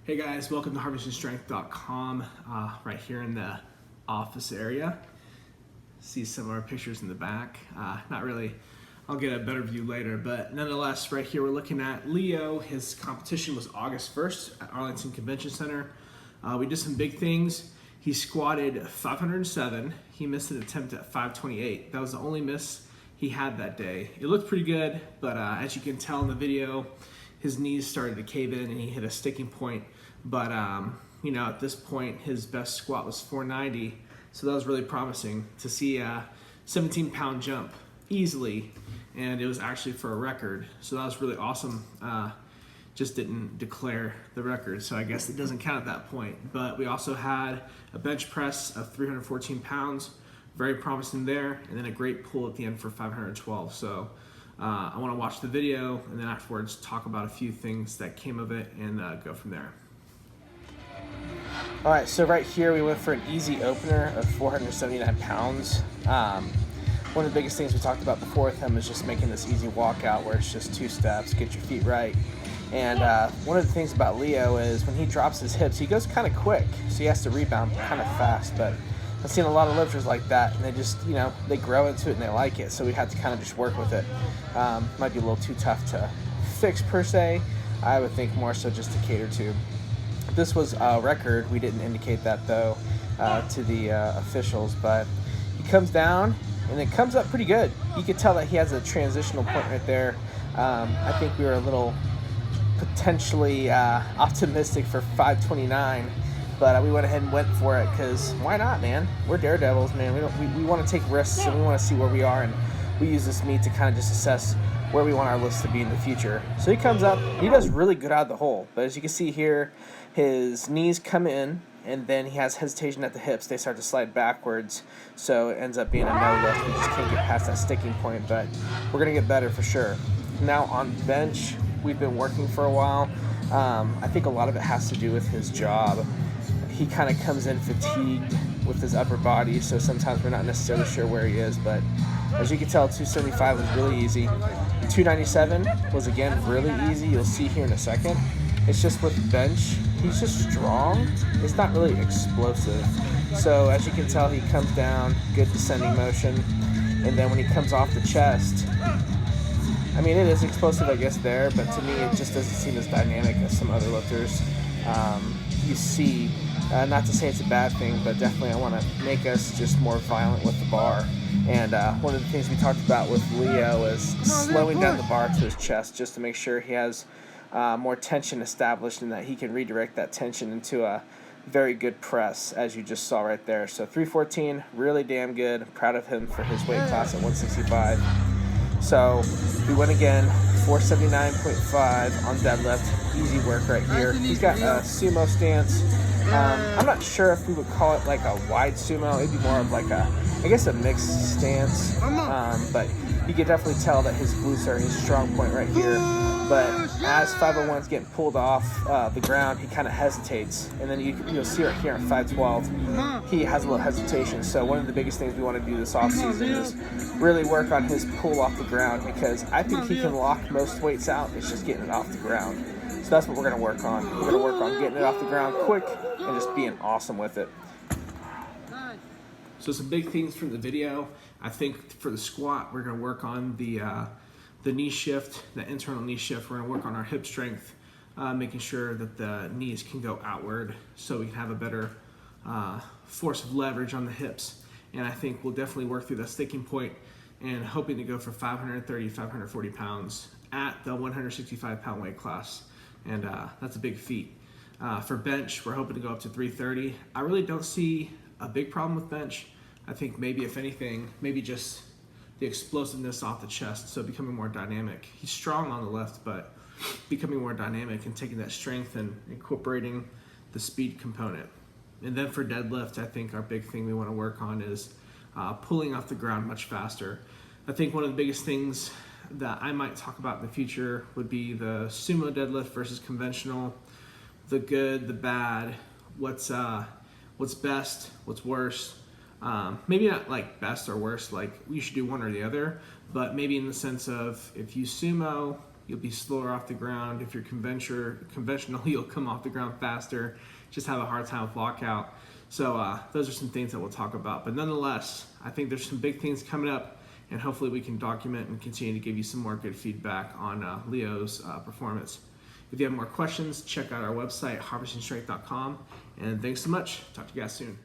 Hey guys, welcome to harvestingstrength.com. Right here in the office area. See some of our pictures in the back. Not really, I'll get a better view later, but nonetheless, right here we're looking at Leo. His competition was August 1st at Arlington Convention Center. We did some big things. He squatted 507. He missed an attempt at 528. That was the only miss he had that day. It looked pretty good, but as you can tell in the video, his knees started to cave in and he hit a sticking point. But you know, at this point, his best squat was 490. So that was really promising to see a 17-pound jump easily. And it was actually for a record. So that was really awesome. Just didn't declare the record. So I guess it doesn't count at that point. But we also had a bench press of 314 pounds. Very promising there. And then a great pull at the end for 512. So I want to watch the video and then afterwards talk about a few things that came of it and go from there. All right, so right here we went for an easy opener of 479 pounds. One of the biggest things we talked about before with him is just making this easy walkout where it's just 2 steps, get your feet right. And one of the things about Leo is when he drops his hips, he goes kind of quick, so he has to rebound kind of fast. But I've seen a lot of lifters like that, and they just, you know, they grow into it and they like it, so we had to kind of just work with it. Might be a little too tough to fix per se. I would think more so just to cater to. This was a record. We didn't indicate that though to the officials, but he comes down and it comes up pretty good. You could tell that he has a transitional point right there. I think we were a little potentially optimistic for 529, but we went ahead and went for it because why not, man? We're daredevils, man. We want to take risks and we want to see where we are, and we use this meet to kind of just assess where we want our list to be in the future. So he comes up, he does really good out of the hole, but as you can see here, his knees come in, and then he has hesitation at the hips. They start to slide backwards, so it ends up being a no lift. We just can't get past that sticking point, but we're going to get better for sure. Now on bench, we've been working for a while. I think a lot of it has to do with his job. He kind of comes in fatigued with his upper body, so sometimes we're not necessarily sure where he is, but as you can tell, 275 was really easy. 297 was, again, really easy. You'll see here in a second. It's just with bench, he's just strong. It's not really explosive. So as you can tell, he comes down, good descending motion. And then when he comes off the chest, I mean, it is explosive, I guess, there, but to me, it just doesn't seem as dynamic as some other lifters. You see, not to say it's a bad thing, but definitely I want to make us just more violent with the bar. And one of the things we talked about with Leo is slowing down the bar to his chest just to make sure he has more tension established and that he can redirect that tension into a very good press, as you just saw right there. So 314, really damn good. I'm proud of him for his weight class at 165. So we went again, 479.5 on deadlift. Easy work right here. He's got a sumo stance. I'm not sure if we would call it like a wide sumo. It'd be more of like a, I guess, a mixed stance. But you can definitely tell that his glutes are his strong point right here. But as 501's getting pulled off the ground, he kind of hesitates. And then you'll see right here on 512, he has a little hesitation. So one of the biggest things we want to do this offseason is really work on his pull off the ground, because I think he can lock most weights out. It's just getting it off the ground. So that's what we're going to work on. We're going to work on getting it off the ground quick and just being awesome with it. So some big things from the video. I think for the squat, we're going to work on the knee shift, the internal knee shift. We're going to work on our hip strength, making sure that the knees can go outward so we can have a better force of leverage on the hips. And I think we'll definitely work through that sticking point and hoping to go for 530, 540 pounds at the 165-pound weight class. And that's a big feat. For bench, we're hoping to go up to 330. I really don't see a big problem with bench. I think maybe, if anything, maybe just the explosiveness off the chest, so becoming more dynamic. He's strong on the left, but becoming more dynamic and taking that strength and incorporating the speed component. And then for deadlift, I think our big thing we want to work on is pulling off the ground much faster. I think one of the biggest things that I might talk about in the future would be the sumo deadlift versus conventional, the good, the bad, what's best, what's worst. Maybe not like best or worst, like you should do one or the other, but maybe in the sense of if you sumo you'll be slower off the ground. If you're conventional, you'll come off the ground faster, just have a hard time with lockout. So those are some things that we'll talk about. But nonetheless, I think there's some big things coming up, and hopefully we can document and continue to give you some more good feedback on Leo's performance. If you have more questions, check out our website, harvestingstrength.com. And thanks so much. Talk to you guys soon.